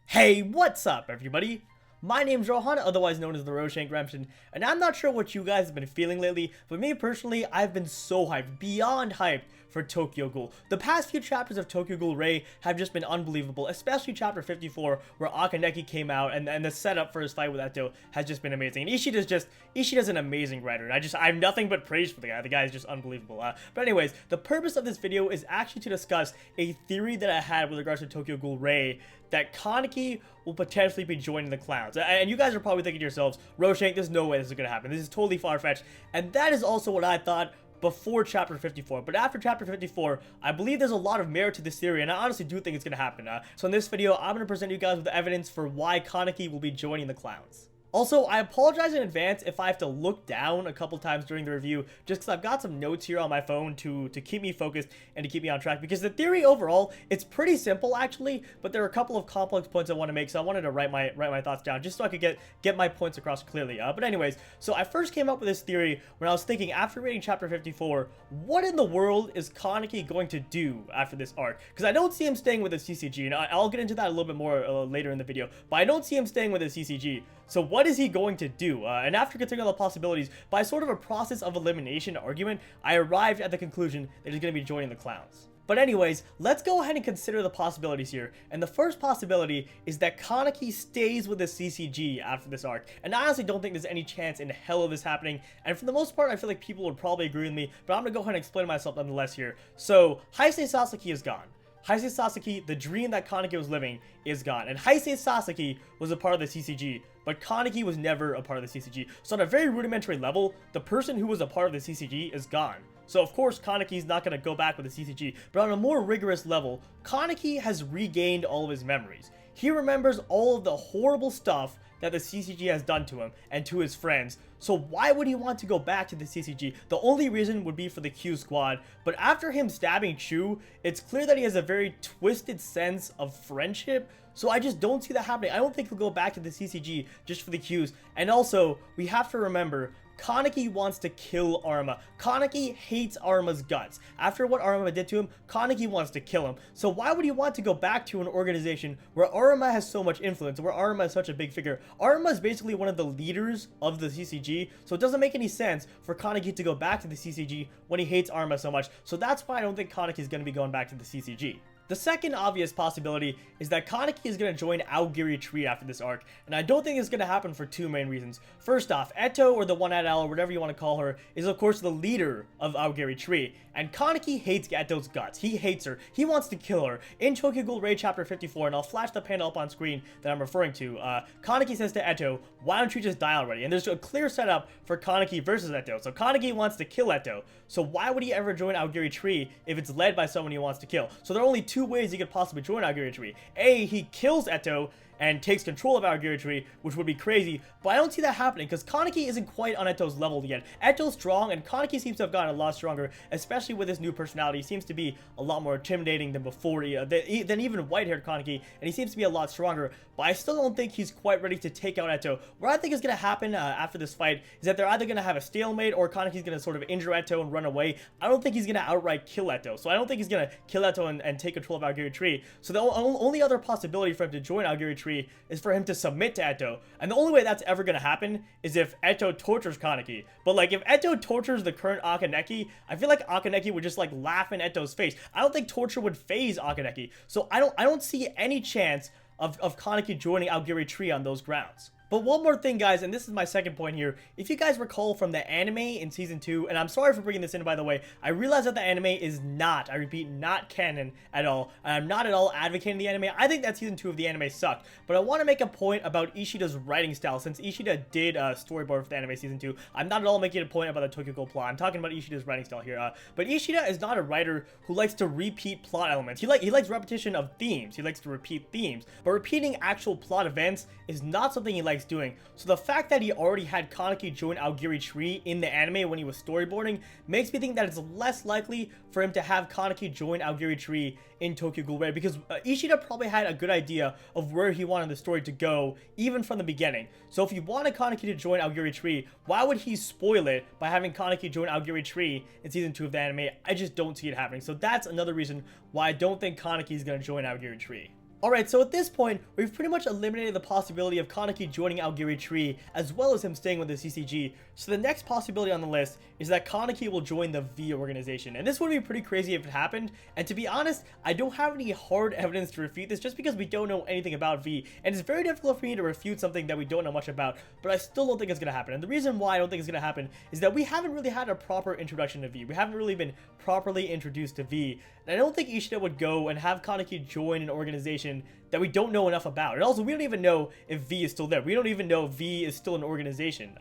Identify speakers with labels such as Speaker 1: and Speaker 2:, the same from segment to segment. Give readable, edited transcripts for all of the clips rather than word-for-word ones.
Speaker 1: Hey, what's up, everybody? My name's Rohan, otherwise known as the Roshank Redemption, and I'm not sure what you guys have been feeling lately, but me personally, I've been so hyped, beyond hyped for Tokyo Ghoul. The past few chapters of Tokyo Ghoul Rei have just been unbelievable, especially chapter 54, where Akaneki came out, and the setup for his fight with Eto has just been amazing. And Ishida's an amazing writer, and I have nothing but praise for the guy. The guy is just unbelievable. But anyways, the purpose of this video is actually to discuss a theory that I had with regards to Tokyo Ghoul Rei, that Kaneki will potentially be joining the clowns. And you guys are probably thinking to yourselves, Roshank, there's no way this is going to happen. This is totally far-fetched. And that is also what I thought before chapter 54. But after chapter 54, I believe there's a lot of merit to this theory, and I honestly do think it's going to happen. So in this video, I'm going to present you guys with evidence for why Kaneki will be joining the clowns. Also, I apologize in advance if I have to look down a couple times during the review, just because I've got some notes here on my phone to keep me focused and to keep me on track, because the theory overall, it's pretty simple actually, but there are a couple of complex points I want to make, so I wanted to write my thoughts down, just so I could get my points across clearly. But anyways, so I first came up with this theory when I was thinking, after reading chapter 54, what in the world is Kaneki going to do after this arc? Because I don't see him staying with the CCG, and I'll get into that a little bit more later in the video, but I don't see him staying with the CCG. So what is he going to do? And after considering all the possibilities, by sort of a process of elimination argument, I arrived at the conclusion that he's going to be joining the clowns. But anyways, let's go ahead and consider the possibilities here. And the first possibility is that Kaneki stays with the CCG after this arc. And I honestly don't think there's any chance in hell of this happening. And for the most part, I feel like people would probably agree with me, but I'm going to go ahead and explain myself nonetheless here. So, Heisei Sasaki is gone. Heisei Sasaki, the dream that Kaneki was living, is gone. And Heisei Sasaki was a part of the CCG, but Kaneki was never a part of the CCG. So on a very rudimentary level, the person who was a part of the CCG is gone. So of course Kaneki's not going to go back with the CCG, but on a more rigorous level, Kaneki has regained all of his memories. He remembers all of the horrible stuff that the CCG has done to him and to his friends. So why would he want to go back to the CCG? The only reason would be for the Q squad, but after him stabbing Chu, it's clear that he has a very twisted sense of friendship, so I just don't see that happening. I don't think he'll go back to the CCG just for the Qs. And also, we have to remember, Kaneki wants to kill Arma. Kaneki hates Arma's guts. After what Arma did to him, Kaneki wants to kill him. So why would he want to go back to an organization where Arma has so much influence, where Arma is such a big figure? Arma is basically one of the leaders of the CCG, so it doesn't make any sense for Kaneki to go back to the CCG when he hates Arma so much. So that's why I don't think Kaneki is going to be going back to the CCG. The second obvious possibility is that Kaneki is going to join Aogiri Tree after this arc, and I don't think it's going to happen for two main reasons. First off, Eto, or the One-Eyed Owl, or whatever you want to call her, is of course the leader of Aogiri Tree, and Kaneki hates Eto's guts. He hates her. He wants to kill her. In Tokyo Ghoul Rei chapter 54, and I'll flash the panel up on screen that I'm referring to, Kaneki says to Eto, why don't you just die already? And there's a clear setup for Kaneki versus Eto. So Kaneki wants to kill Eto, so why would he ever join Aogiri Tree if it's led by someone he wants to kill? So there are only two ways he could possibly join Aogiri Tree. A, he kills Eto and takes control of Aogiri Tree, which would be crazy, but I don't see that happening because Kaneki isn't quite on Eto's level yet. Eto's strong, and Kaneki seems to have gotten a lot stronger, especially with his new personality. He seems to be a lot more intimidating than before, than even white-haired Kaneki, and he seems to be a lot stronger, but I still don't think he's quite ready to take out Eto. What I think is going to happen after this fight is that they're either going to have a stalemate, or Kaneki's going to sort of injure Eto and run away. I don't think he's going to outright kill Eto, so I don't think he's going to kill Eto and take control of Aogiri Tree. So the only other possibility for him to join Aogiri Tree is for him to submit to Eto, and the only way that's ever going to happen is if Eto tortures Kaneki. But like, if Eto tortures the current Akaneki, I feel like Akaneki would just like laugh in Eto's face. I don't think torture would phase Akaneki, so I don't see any chance of Kaneki joining Aogiri Tree on those grounds. But one more thing, guys, and this is my second point here. If you guys recall from the anime in Season 2, and I'm sorry for bringing this in, by the way, I realize that the anime is not, I repeat, not canon at all. I'm not at all advocating the anime. I think that Season 2 of the anime sucked. But I want to make a point about Ishida's writing style, since Ishida did storyboard for the anime Season 2. I'm not at all making a point about the Tokyo Ghoul plot. I'm talking about Ishida's writing style here. But Ishida is not a writer who likes to repeat plot elements. He likes repetition of themes. He likes to repeat themes. But repeating actual plot events is not something he likes doing. So the fact that he already had Kaneki join Aogiri Tree in the anime when he was storyboarding makes me think that it's less likely for him to have Kaneki join Aogiri Tree in Tokyo Ghoul Rei, because Ishida probably had a good idea of where he wanted the story to go even from the beginning. So if he wanted Kaneki to join Aogiri Tree, why would he spoil it by having Kaneki join Aogiri Tree in Season 2 of the anime? I just don't see it happening. So that's another reason why I don't think Kaneki is going to join Aogiri Tree. Alright, so at this point, we've pretty much eliminated the possibility of Kaneki joining Aogiri Tree, as well as him staying with the CCG. So the next possibility on the list is that Kaneki will join the V organization. And this would be pretty crazy if it happened. And to be honest, I don't have any hard evidence to refute this just because we don't know anything about V. And it's very difficult for me to refute something that we don't know much about, but I still don't think it's going to happen. And the reason why I don't think it's going to happen is that we haven't really had a proper introduction to V. We haven't really been properly introduced to V. And I don't think Ishida would go and have Kaneki join an organization that we don't know enough about. And also, we don't even know if V is still there. We don't even know if V is still an organization.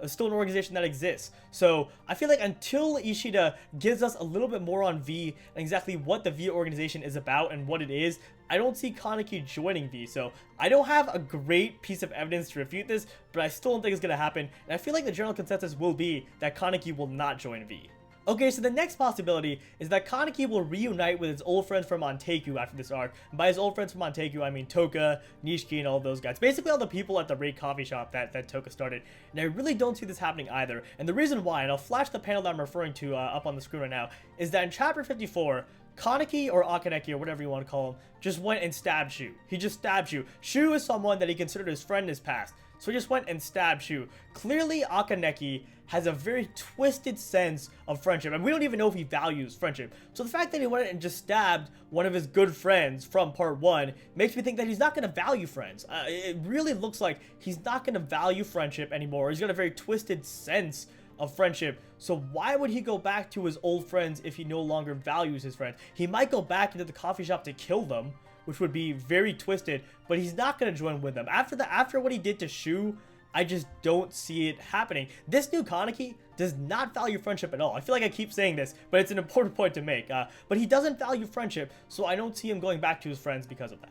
Speaker 1: Still an organization that exists. So, I feel like until Ishida gives us a little bit more on V and exactly what the V organization is about and what it is, I don't see Kaneki joining V. So, I don't have a great piece of evidence to refute this, but I still don't think it's going to happen. And I feel like the general consensus will be that Kaneki will not join V. Okay, so the next possibility is that Kaneki will reunite with his old friends from Montaigu after this arc. And by his old friends from Montaigu, I mean Toka, Nishiki, and all those guys. Basically all the people at the raid coffee shop that Toka started. And I really don't see this happening either. And the reason why, and I'll flash the panel that I'm referring to up on the screen right now, is that in Chapter 54, Kaneki or Akaneki or whatever you want to call him, just went and stabbed Shu. He just stabbed Shu. Shu is someone that he considered his friend in his past. So he just went and stabbed Shu. Clearly, Akaneki has a very twisted sense of friendship, and we don't even know if he values friendship. So the fact that he went and just stabbed one of his good friends from part 1 makes me think that he's not going to value friends. It really looks like he's not going to value friendship anymore. He's got a very twisted sense of friendship. So why would he go back to his old friends if he no longer values his friends? He might go back into the coffee shop to kill them, which would be very twisted, but he's not going to join with them. After what he did to Shu, I just don't see it happening. This new Kaneki does not value friendship at all. I feel like I keep saying this, but it's an important point to make. But he doesn't value friendship, so I don't see him going back to his friends because of that.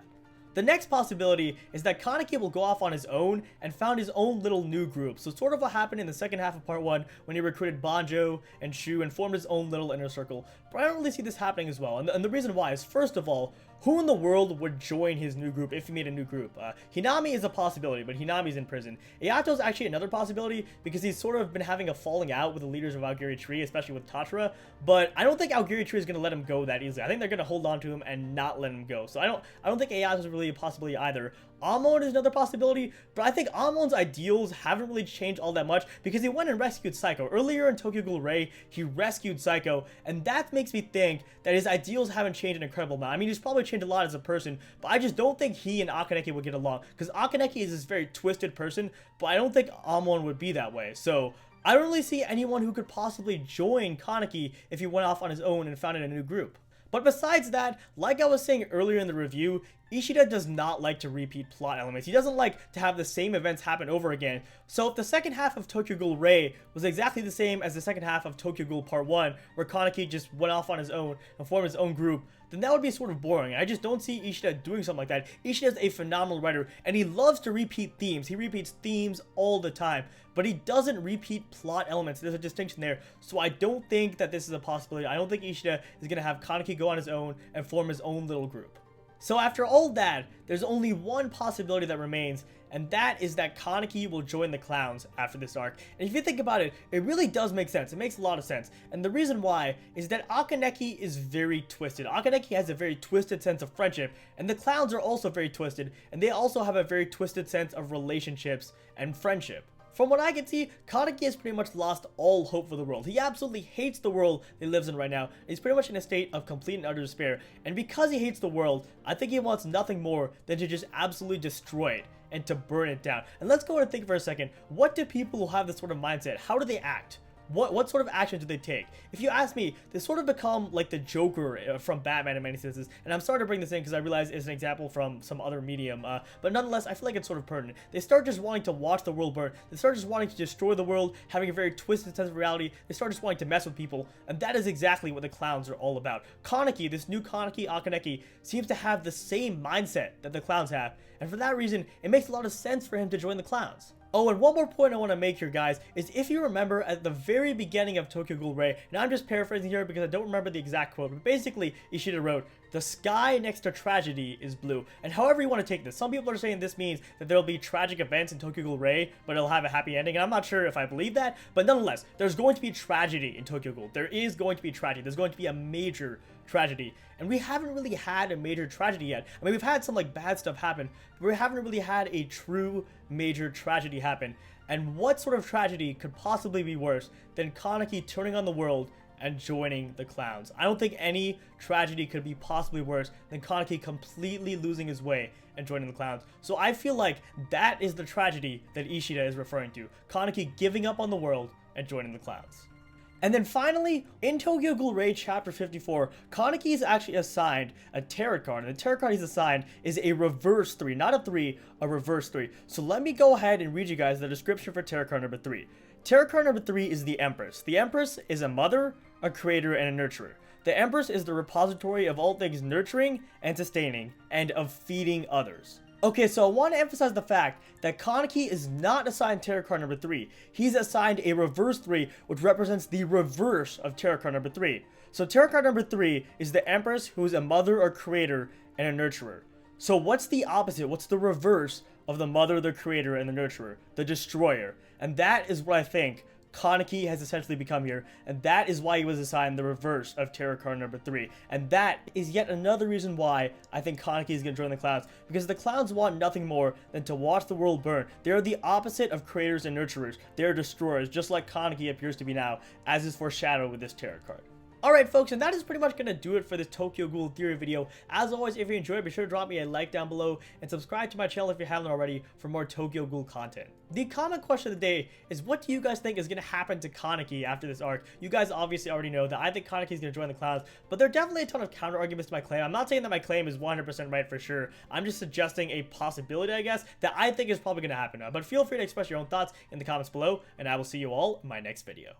Speaker 1: The next possibility is that Kaneki will go off on his own and found his own little new group. So sort of what happened in the second half of part 1 when he recruited Banjo and Shu and formed his own little inner circle. But I don't really see this happening as well. And the reason why is, first of all, who in the world would join his new group if he made a new group? Hinami is a possibility, but Hinami's in prison. Ayato's actually another possibility because he's sort of been having a falling out with the leaders of Aogiri Tree, especially with Tachira. But I don't think Aogiri Tree is going to let him go that easily. I think they're going to hold on to him and not let him go. So I don't think Ayato's really a possibility either. Amon is another possibility, but I think Amon's ideals haven't really changed all that much because he went and rescued Psycho. Earlier in Tokyo Ghoul Ray, he rescued Psycho, and that makes me think that his ideals haven't changed an incredible amount. I mean, he's probably changed a lot as a person, but I just don't think he and Akaneki would get along because Akaneki is this very twisted person, but I don't think Amon would be that way. So I don't really see anyone who could possibly join Kaneki if he went off on his own and founded a new group. But besides that, like I was saying earlier in the review, Ishida does not like to repeat plot elements. He doesn't like to have the same events happen over again. So if the second half of Tokyo Ghoul Ray was exactly the same as the second half of Tokyo Ghoul Part 1, where Kaneki just went off on his own and formed his own group, then that would be sort of boring. I just don't see Ishida doing something like that. Ishida is a phenomenal writer, and he loves to repeat themes. He repeats themes all the time, but he doesn't repeat plot elements. There's a distinction there, so I don't think that this is a possibility. I don't think Ishida is going to have Kaneki go on his own and form his own little group. So after all that, there's only one possibility that remains, and that is that Kaneki will join the clowns after this arc. And if you think about it, it really does make sense. It makes a lot of sense. And the reason why is that Akaneki is very twisted. Akaneki has a very twisted sense of friendship, and the clowns are also very twisted, and they also have a very twisted sense of relationships and friendship. From what I can see, Kaneki has pretty much lost all hope for the world. He absolutely hates the world he lives in right now. He's pretty much in a state of complete and utter despair. And because he hates the world, I think he wants nothing more than to just absolutely destroy it and to burn it down. And let's go and think for a second, what do people who have this sort of mindset, how do they act? What sort of action do they take? If you ask me, they sort of become like the Joker from Batman in many senses. And I'm sorry to bring this in because I realize it's an example from some other medium. But nonetheless, I feel like it's sort of pertinent. They start just wanting to watch the world burn. They start just wanting to destroy the world, having a very twisted sense of reality. They start just wanting to mess with people. And that is exactly what the clowns are all about. Kaneki, this new Kaneki Akaneki, seems to have the same mindset that the clowns have. And for that reason, it makes a lot of sense for him to join the clowns. Oh, and one more point I want to make here, guys, is if you remember at the very beginning of Tokyo Ghoul Ray, and I'm just paraphrasing here because I don't remember the exact quote, but basically Ishida wrote, the sky next to tragedy is blue. And however you want to take this, some people are saying this means that there will be tragic events in Tokyo Ghoul Ray, but it'll have a happy ending. And I'm not sure if I believe that, but nonetheless, there's going to be tragedy in Tokyo Ghoul. There is going to be tragedy. There's going to be a major tragedy. And we haven't really had a major tragedy yet. I mean, we've had some like bad stuff happen, but we haven't really had a true major tragedy happen. And what sort of tragedy could possibly be worse than Kaneki turning on the world and joining the clowns? I don't think any tragedy could be possibly worse than Kaneki completely losing his way and joining the clowns. So I feel like that is the tragedy that Ishida is referring to. Kaneki giving up on the world and joining the clowns. And then finally, in Tokyo Ghoul Ray Chapter 54, Kaneki is actually assigned a tarot card, and the tarot card he's assigned is a reverse 3, not a 3, a reverse 3. So let me go ahead and read you guys the description for tarot card number 3. Tarot card number 3 is the Empress. The Empress is a mother, a creator, and a nurturer. The Empress is the repository of all things nurturing and sustaining, and of feeding others. Okay, so I want to emphasize the fact that Kaneki is not assigned tarot card number 3. He's assigned a reverse 3, which represents the reverse of tarot card number 3. So tarot card number 3 is the Empress, who is a mother, a creator, and a nurturer. So what's the opposite? What's the reverse of the mother, the creator, and the nurturer? The destroyer. And that is what I think Kaneki has essentially become here, and that is why he was assigned the reverse of tarot card number 3. And that is yet another reason why I think Kaneki is going to join the clowns, because the clowns want nothing more than to watch the world burn. They are the opposite of creators and nurturers. They are destroyers, just like Kaneki appears to be now, as is foreshadowed with this tarot card. Alright folks, and that is pretty much going to do it for this Tokyo Ghoul Theory video. As always, if you enjoyed, be sure to drop me a like down below and subscribe to my channel if you haven't already for more Tokyo Ghoul content. The comment question of the day is, what do you guys think is going to happen to Kaneki after this arc? You guys obviously already know that I think Kaneki is going to join the clowns, but there are definitely a ton of counter arguments to my claim. I'm not saying that my claim is 100% right for sure. I'm just suggesting a possibility, I guess, that I think is probably going to happen. But feel free to express your own thoughts in the comments below, and I will see you all in my next video.